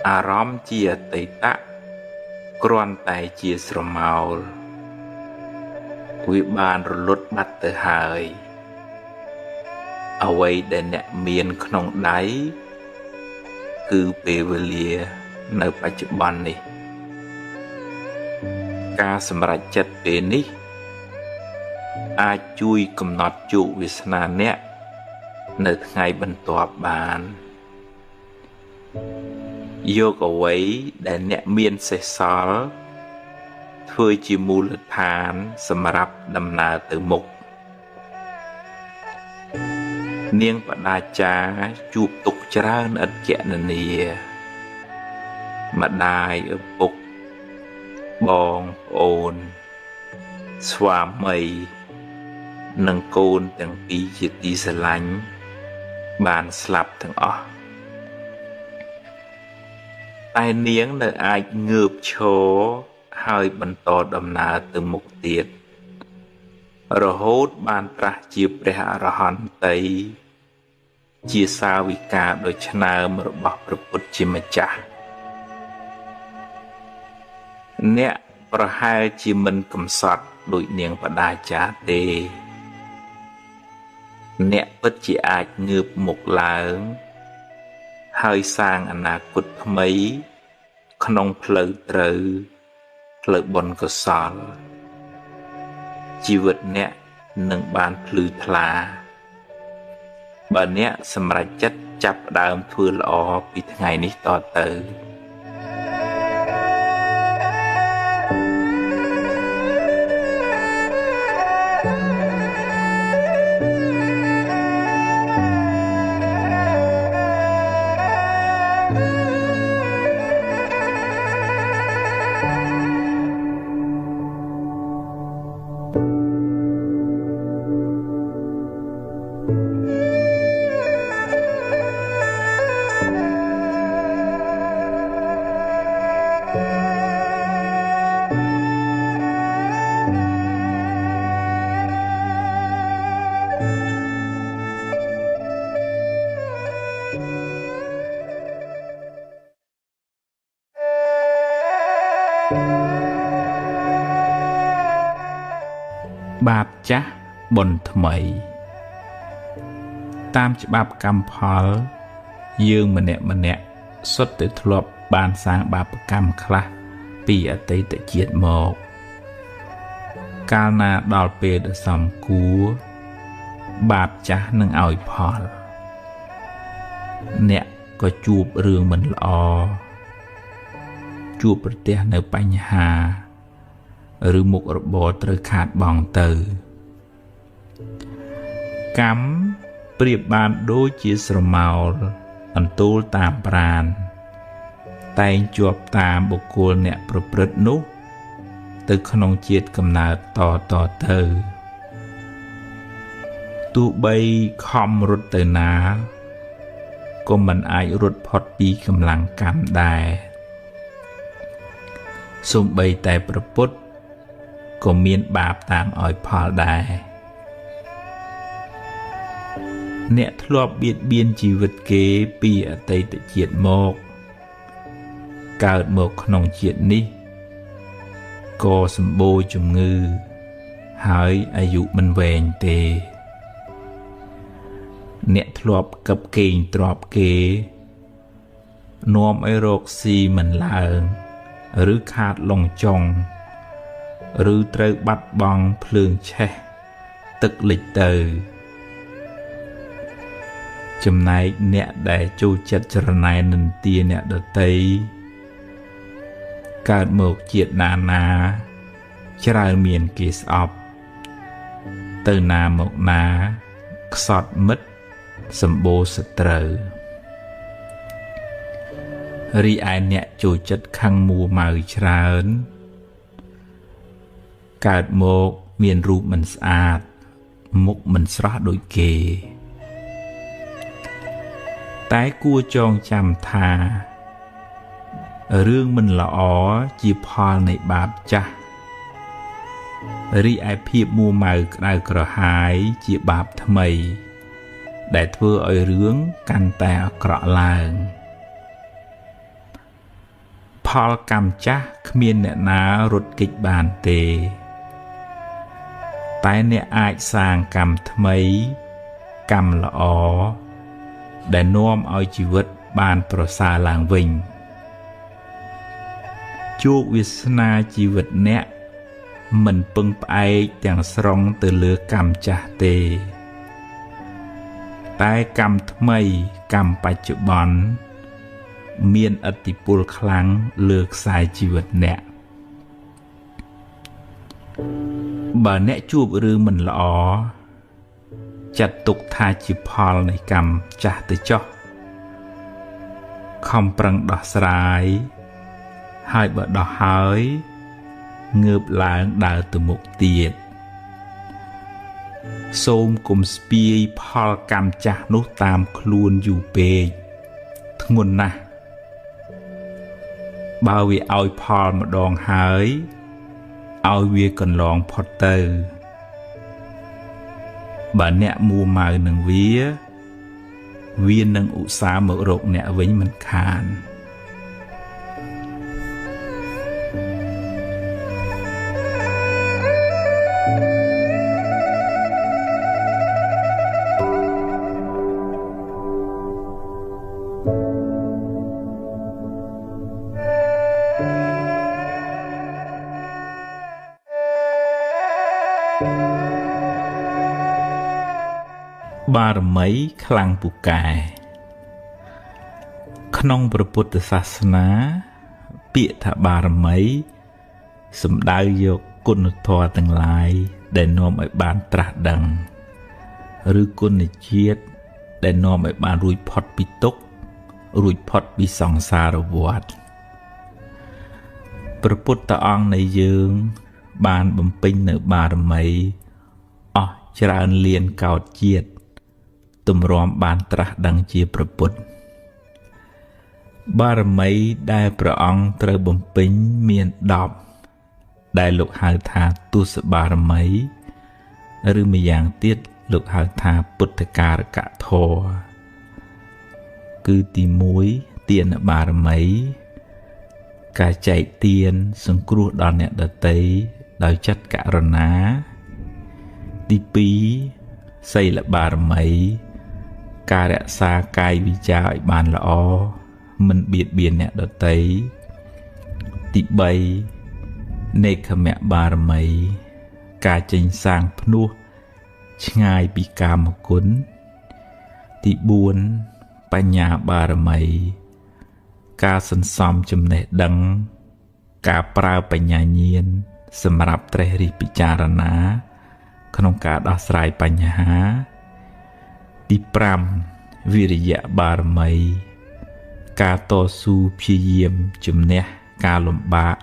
អារម្មណ៍ជាអតីតគ្រាន់តែជាស្រមោលវាបានរលត់បាត់ទៅហើយអ្វីដែលអ្នកមានក្នុងដៃគឺពេលវេលានៅបច្ចុប្បន្ននេះការសម្រេចចិត្តពេលនេះអាចជួយកំណត់ជោគវាសនាអ្នកនៅថ្ងៃបន្ទាប់បានយកអ្វីដែលអ្នកមានសេសសល់ធ្វើជាមូលដ្ឋានសម្រាប់ដំណើរទៅមុខនាងបដាចាជួបទុក្ខច្រើនឥតគណនាម្ដាយឪពុកបងប្អូនស្វាមីនិងកូនទាំងពីរជាទីស្រឡាញ់បានស្លាប់ទាំងអស់តែនាងនៅអាចងើបឈរហើយបន្តដំណើរទៅមុខទៀតរហូតបានត្រាស់ជាព្រះអរហន្តីជាសាវិកាដ៏ឆ្នើមរបស់ព្រះពុទ្ធជាម្ចាស់អ្នកប្រហែលជាមិនកំសត់ដូចនាងបដាចាទេអ្នកពិតជាអាចងើបមុខឡើងហើយសាងអនាគតថ្មីក្នុងផ្លូវត្រូវផ្លូវបុណ្យកុសលជីវិតអ្នកនឹងបានភ្លឺថ្លាបើអ្នកសម្រេចចិត្តចាប់ផ្ដើមធ្វើល្អពីថ្ងៃនេះតទៅ បាបចាស់បុណ្យថ្មីតាមច្បាប់កម្មផលយើងម្នាក់សុទ្ធតែធ្លាប់បានសាងបាបកម្មខ្លះពីអតីតជាតិមកកាលណាដល់ពេលដែលសមគួរបាបចាស់នឹងឲ្យផលអ្នកក៏ជួបរឿងមិនល្អជួបប្រទះនៅបញ្ហាឬមុខរបរត្រូវខាតបង់ទៅកម្មប្រៀបបានដូចជាស្រមោលអន្ទូលតាមប្រាណតែងជាប់តាមបុគ្គលអ្នកប្រព្រឹត្តនោះទៅក្នុងជាតិកំណើតតទៅទោះបីខំរត់ទៅណាក៏មិនអាចរត់ផុតពីកម្លាំងកម្មដែរសូម្បីតែព្រះពុទ្ធក៏មានបាបតាមឲ្យផលដែរអ្នកធ្លាប់បៀតបៀនជីវិតគេពីអតីតជាតិមកកើតមកក្នុងជាតិនេះក៏សម្បូរជំងឺហើយអាយុមិនវែងទេអ្នកធ្លាប់កឹបកេងទ្រព្យគេនាំឲ្យរកស៊ីមិនឡើងឬខាតលងចុងឬត្រូវបាត់បង់ភ្លើងឆេះទឹកលិចទៅចំណែកអ្នកដែលចូលចិត្តចរណែននិន្ទាអ្នកដទៃកើតមកជាតិណាច្រើនមានគេស្អប់ទៅណាមកណាខ្សត់មិត្តសម្បូរសត្រូវរីឯអ្នកចូលចិត្តខឹងមួម៉ៅច្រើនកើតមកមានរូបមិនស្អាតមុខមិនស្រស់ដូចគេតែគួរចងចាំថារឿងមិនល្អជាផលនៃបាបចាស់រីឯភាពមួម៉ៅក្តៅក្រហាយជាបាបថ្មីដែលធ្វើឲ្យរឿងកាន់តែអាក្រក់ឡើងផលកម្មចាស់គ្មានអ្នកណារត់គេចបានទេតែអ្នកអាចសាងកម្មថ្មីកម្មល្អដែលនាំឲ្យជីវិតបានប្រសើរឡើងវិញជោគវាសនាជីវិតអ្នកមិនពឹងផ្អែកទាំងស្រុងទៅលើកម្មចាស់ទេតែកម្មថ្មីកម្មបច្ចុប្បន្នមានឥទ្ធិពលខ្លាំងលើខ្សែជីវិតអ្នកបើអ្នកជួបរឿងមិនល្អចាត់ទុកថាជាផលនៃកម្មចាស់ទៅចុះខំប្រឹងដោះស្រាយហើយបើដោះហើយងើបឡើងដើរទៅមុខទៀតសូមកុំស្ពាយផលកម្មចាស់នោះតាមខ្លួនយូរពេកធ្ងន់ណាស់បើវាឲ្យផលម្ដងហើយឲ្យវាកន្លងផុតទៅបើអ្នកមួម៉ៅនឹងវានឹងឧស្សាហ៍មករកអ្នកវិញមិនខានបារមីខ្លាំងពូកែក្នុងព្រះពុទ្ធសាសនាពាក្យថាបារមីសំដៅយកគុណធម៌ទាំងឡាយដែលនាំឲ្យបានត្រាស់ដឹងឬគុណជាតិដែលនាំឲ្យបានរួចផុតពីទុក្ខ រួចផុតពីសង្សារវដ្តព្រះពុទ្ធអង្គនៃយើងបានបំពេញនៅបារមីអស់ច្រើនលានកោដ្ឋជាតិទម្រាំបានត្រាស់ដឹងជាព្រះពុទ្ធបារមីដែលព្រះអង្គត្រូវបំពេញមាន10ដែលលោកហៅថាទុសបារមីឬម្យ៉ាងទៀតលោកហៅថាពុទ្ធការកធម៌គឺទី1ទានបារមីការចែកទានសង្គ្រោះដល់អ្នកដទៃដោយចិត្តករុណាទី2សីលបារមីការរក្សាកាយវាចាឲ្យបានល្អមិនបៀតបៀនអ្នកដទៃទី3នេក្ខមបារមីការចេញសាងភ្នោះឆ្ងាយពីកាមគុណទី4បញ្ញាបារមីការសន្សំចំណេះដឹងការប្រើបញ្ញាញាណសម្រាប់ត្រេះរិះពិចារណាក្នុងការដោះស្រាយបញ្ហាទី5វិរិយបារមីការតស៊ូព្យាយាមជំនះការលំបាក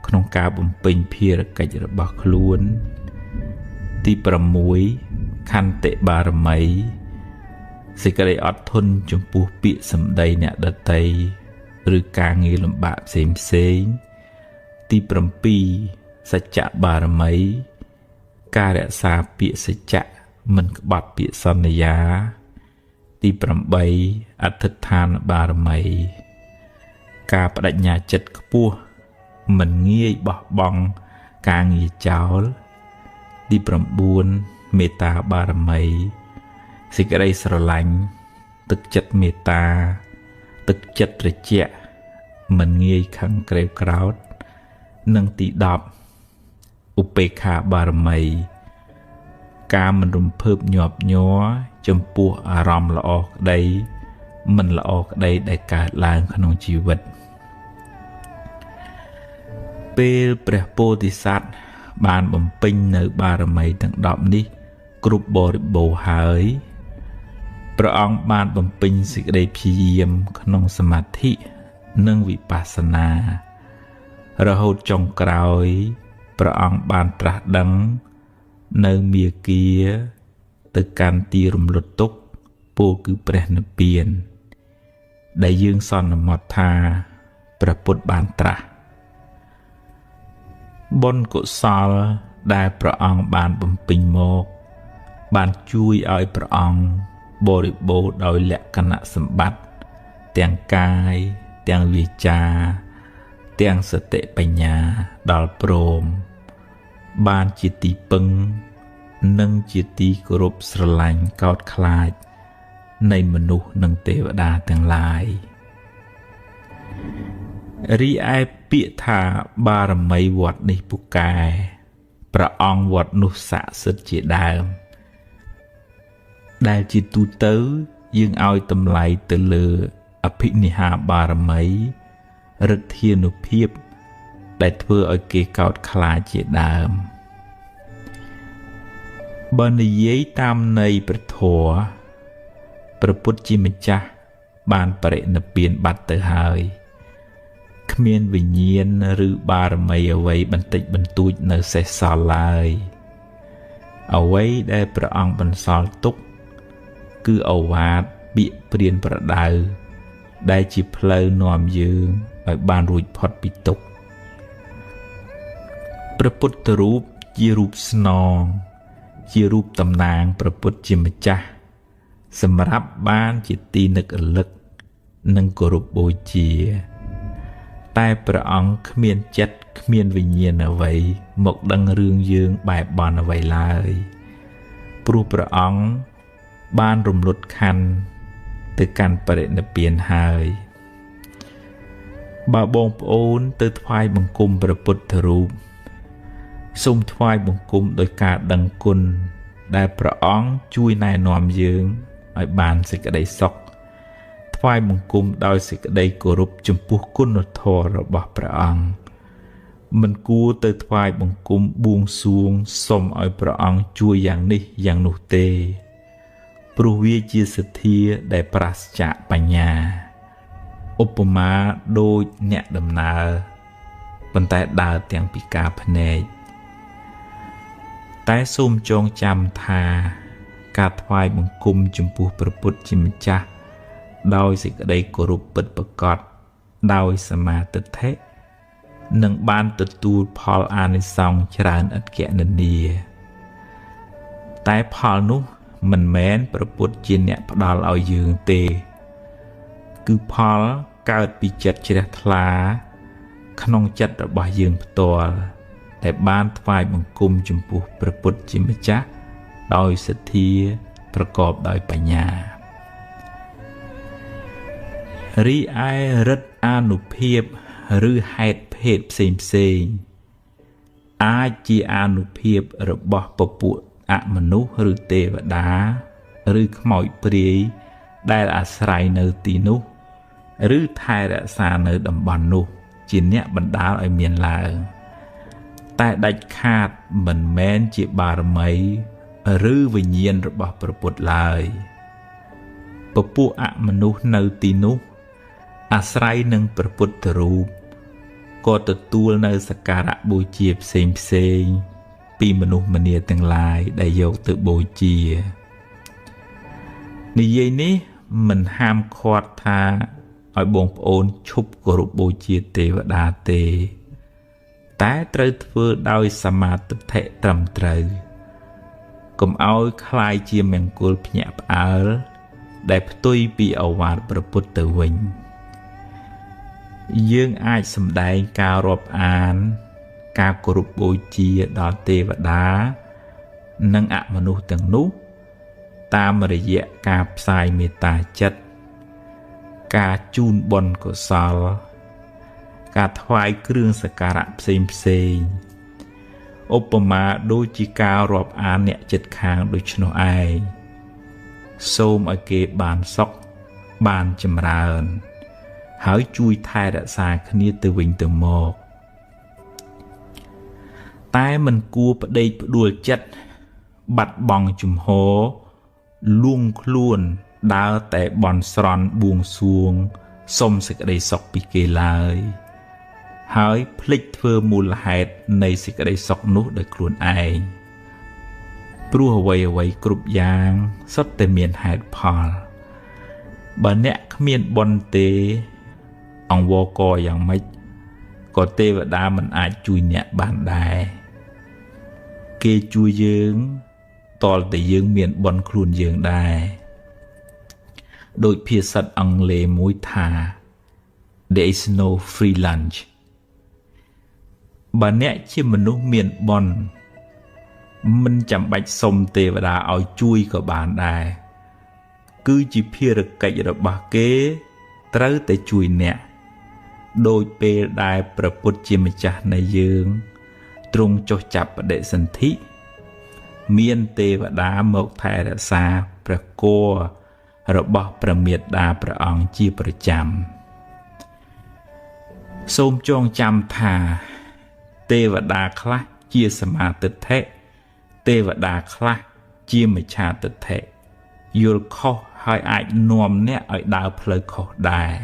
ក្នុងការបំពេញភារកិច្ចរបស់ខ្លួនទី6ខន្តិបារមីសេចក្តីអត់ធន់ចំពោះពាក្យសម្ដីអ្នកដទៃឬការងារលំបាកផ្សេងៗទី7សច្ចបារមីការរក្សាពាក្យសច្ចៈមិនក្បត់ពាក្យសន្យាទី8អធិដ្ឋានបារមីការបដិញ្ញាចិត្តខ្ពស់មិនងាយបោះបង់ការងារចោលទី9មេត្តាបារមីសេចក្តីស្រឡាញ់ទឹកចិត្តមេត្តាទឹកចិត្តត្រជាក់មិនងាយខឹងក្រេវក្រោធនិងទី10ឧបេក្ខាបារមីការមិនរំភើបញាប់ញ័រចំពោះអារម្មណ៍ល្អក្តីមិនល្អក្តីដែលកើតឡើងក្នុងជីវិតពេលព្រះពោធិសត្វបានបំពេញនៅបារមីទាំង10នេះគ្រប់បរិបូរណ៍ហើយព្រះអង្គបានបំពេញសេចក្តីព្យាយាមក្នុងសមាធិនិងវិបស្សនារហូតចុងក្រោយព្រះអង្គបានត្រាស់ដឹងនៅមាគ៌ាទៅកាន់ទីរំលត់ទុក្ខពោលគឺព្រះនិព្វានដែលយើងសន្មត់ថាព្រះពុទ្ធបានត្រាស់បុណ្យកុសលដែលព្រះអង្គបានបំពេញមកបានជួយឲ្យព្រះអង្គបរិបូរណ៍ដោយលក្ខណៈសម្បត្តិទាំងកាយទាំងវាចាទាំងសតិបញ្ញាដល់ព្រមបានជាទីពឹងនិងជាទីគោរពស្រឡាញ់កោតខ្លាចនៃមនុស្សនិងទេវតាទាំងឡាយរីឯពាក្យថាបារមីវត្តនេះពូកែព្រះអង្គវត្តនោះស័ក្តិសិទ្ធិជាដើមដែលជាទូទៅយើងឲ្យតម្លៃទៅលើអភិនិហាបារមីឫទ្ធានុភាពដែលធ្វើឲ្យគេកោតខ្លាចជាដើមបើនិយាយតាមន័យព្រះធម៌ព្រះពុទ្ធជាម្ចាស់បានបរិនិព្វានបាត់ទៅហើយគ្មានវិញ្ញាណឬបារមីអ្វីបន្តិចបន្តួចនៅសេសសល់ឡើយអ្វីដែលព្រះអង្គបន្សល់ទុកគឺឱវាទពាក្យព្រានប្រដៅដែលជាផ្លូវនាំយើងឲ្យបានរួចផុតពីទុក្ខព្រះពុទ្ធរូបជារូបស្នងជារូបតំណាងព្រះពុទ្ធជាម្ចាស់សម្រាប់បានជាទីនឹករលឹកនិងគោរពបូជាតែព្រះអង្គគ្មានចិត្តគ្មានវិញ្ញាណអ្វីមកដឹងរឿងយើងបែបបន់អ្វីឡើយព្រោះព្រះអង្គបានរំលត់ខណ្ឌទៅកាន់បរិនិព្វានហើយបើបងប្អូនទៅថ្វាយបង្គំព្រះពុទ្ធរូបសូមថ្វាយបង្គំដោយការដឹងគុណដែលព្រះអង្គជួយណែនាំយើងឲ្យបានសេចក្តីសុខថ្វាយបង្គំដោយសេចក្តីគោរពចំពោះគុណធម៌របស់ព្រះអង្គមិនគួរទៅថ្វាយបង្គំបួងសួងសុំឲ្យព្រះអង្គជួយយ៉ាងនេះយ៉ាងនោះទេព្រោះវាជាសទ្ធាដែលប្រាសចាកបញ្ញា ឧបមាដូចអ្នកដំណើរប៉ុន្តែដើរទាំងពីការភ្នែកតែសូមចងចាំថាការថ្វាយបង្គំចំពោះព្រះពុទ្ធជាម្ចាស់ដោយសេចក្តីគោរពពិតប្រាកដដោយសមាទិដ្ឋិនឹងបានទទួលផលអានិសង្សច្រើនឥតគណនាតែផលនោះមិនមែនព្រះពុទ្ធជាអ្នកផ្ដល់ឲ្យយើងទេគឺផលកើតពីចិត្តជ្រះថ្លាក្នុងចិត្តរបស់យើងផ្ទាល់ដែលបានថ្វាយបង្គំចំពោះព្រះពុទ្ធជាម្ចាស់ដោយសទ្ធាប្រកបដោយបញ្ញារីឯរិទ្ធអានុភាពឬហេតុភេទផ្សេងអាចជាអានុភាពរបស់ពពួកអមនុស្សឬទេវតាឬខ្មោចព្រាយដែលអាស្រ័យនៅទីនោះឬថែរក្សានៅតំបន់នោះជាអ្នកបណ្ដាលឲ្យមានឡើងតែដាច់ខាតមិនមែនជាបារមីឬវិញ្ញាណរបស់ព្រះពុទ្ធឡើយពពួកអមនុស្សនៅទីនោះអាស្រ័យនឹងព្រះពុទ្ធរូបក៏ទទួលនៅសក្ការៈបូជាផ្សេងពីមនុស្សម្នាទាំងឡាយដែលយកទៅបូជានិយាយនេះមិនហាមឃាត់ថាឲ្យបងប្អូនឈប់គោរពបូជាទេវតាទេតែត្រូវធ្វើដោយសមាទិដ្ឋិត្រឹមត្រូវកុំឲ្យคล้ายជាមង្គលភ្ញាក់ផ្អើលដែលផ្ទុយពីឱវាទព្រះពុទ្ធទៅវិញយើងអាចសម្ដែងការរាប់អានការគោរពបូជាដល់ទេវតានិងអមនុស្សទាំងនោះតាមរយៈការផ្សាយមេត្តាចិត្តការជូនបុណ្យកុសលការថ្វាយគ្រឿងសក្ការៈផ្សេងឧបមាដូចជាការរាប់អានអ្នកជិតខាងដូច្នោះឯងសូមឲ្យគេបានសុខបានចម្រើនហើយជួយថែរក្សាគ្នាទៅវិញទៅមកតែមិនគួរផ្ដេកផ្ដួលចិត្តបាត់បង់ជំហរលួងខ្លួនដើរតែបន់ស្រន់បួងសួងសុំសេចក្តីសុខពីគេឡើយហើយភ្លេចធ្វើមូលហេតុនៃសេចក្តីសុខនោះដោយខ្លួនឯងព្រោះអ្វីគ្រប់យ៉ាងសុទ្ធតែមានហេតុផលបើអ្នកគ្មានបុណ្យទេអង្វរករយ៉ាងម៉េចក៏ទេវតាមិនអាចជួយអ្នកបានដែរគេជួយយើងតលតែយើងមានបុណ្យខ្លួនយើងដែរដូចភាសាអង់គ្លេសមួយថា There is no free lunch បើអ្នកជាមនុស្សមានបុណ្យមិនចាំបាច់សុំទេវតាឲ្យជួយក៏បានដែរគឺជាភារកិច្ចរបស់គេត្រូវតែជួយអ្នកដោយពេលដែលព្រះពុទ្ធជាម្ចាស់នៃយើងទ្រង់ចុះចាប់បដិសន្ធិមានទេវតាមកថែរក្សាព្រះគភ៌របស់ព្រះមេត្តាព្រះអង្គជាប្រចាំសូមចងចាំថាទេវតាខ្លះជាសមាទិដ្ឋិទេវតាខ្លះជាមិច្ឆាទិដ្ឋិយល់ខុសហើយអាចនាំអ្នកឲ្យដើរផ្លូវខុសដែរ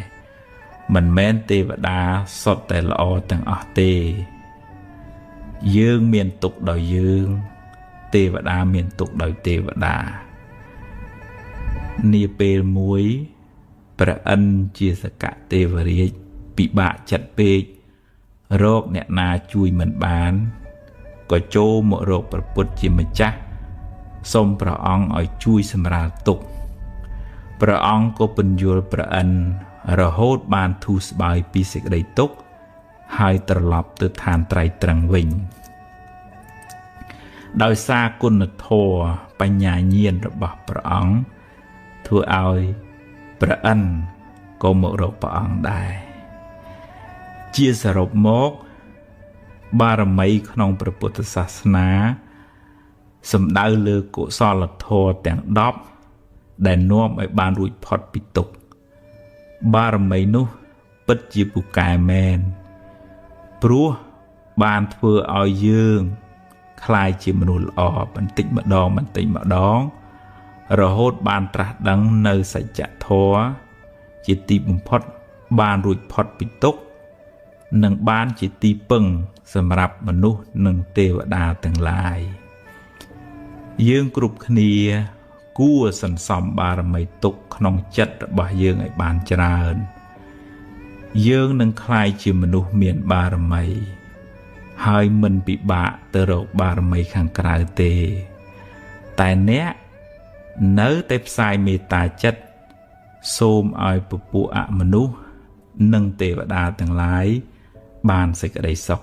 មិនមែនទេវតាសុទ្ធតែល្អទាំងអស់ទេយើងមានទុក្ខដោយយើងទេវតាមានទុក្ខដោយទេវតានាពេលមួយព្រះឥន្ទជាសកទេវរាជពិបាកចិត្តពេករកអ្នកណាជួយមិនបានក៏ចូលមករកព្រះពុទ្ធជាម្ចាស់សូមព្រះអង្គឲ្យជួយសម្រាលទុក្ខព្រះអង្គក៏ពន្យល់ព្រះឥន្ទរហូតបានធូរស្បើយពីសេចក្តីទុក្ខហើយត្រឡប់ទៅឋានត្រៃត្រឹងវិញដោយសារគុណធម៌បញ្ញាញាណរបស់ព្រះអង្គធ្វើឲ្យព្រះឥន្ទក៏មករកព្រះអង្គដែរជាសរុបមកបារមីក្នុងព្រះពុទ្ធសាសនាសំដៅលើកុសលធម៌ទាំង10ដែលនាំឲ្យបានរួចផុតពីទុក្ខបារមីនោះពិតជាពូកែមែនព្រោះបានធ្វើឲ្យយើងคล้ายជាមនុស្សល្អបន្តិចម្ដងរហូតបានត្រាស់ដឹងនៅសច្ចធម៌ជាទីបំផុត បានរួចផុតពីទុក្ខនិងបានជាទីពឹងសម្រាប់មនុស្សនិងទេវតាទាំងឡាយយើងគ្រប់គ្នាគួរសន្សំបារមីទុកក្នុងចិត្តរបស់យើងឲ្យបានច្រើនយើងនឹងក្លាយជាមនុស្សមានបារមីហើយមិនពិបាកទៅរកបារមីខាងក្រៅទេតែអ្នកនៅតែផ្សាយមេត្តាចិត្តសូមឲ្យពពួកអមនុស្សនិងទេវតាទាំងឡាយបានសេចក្តីសុខ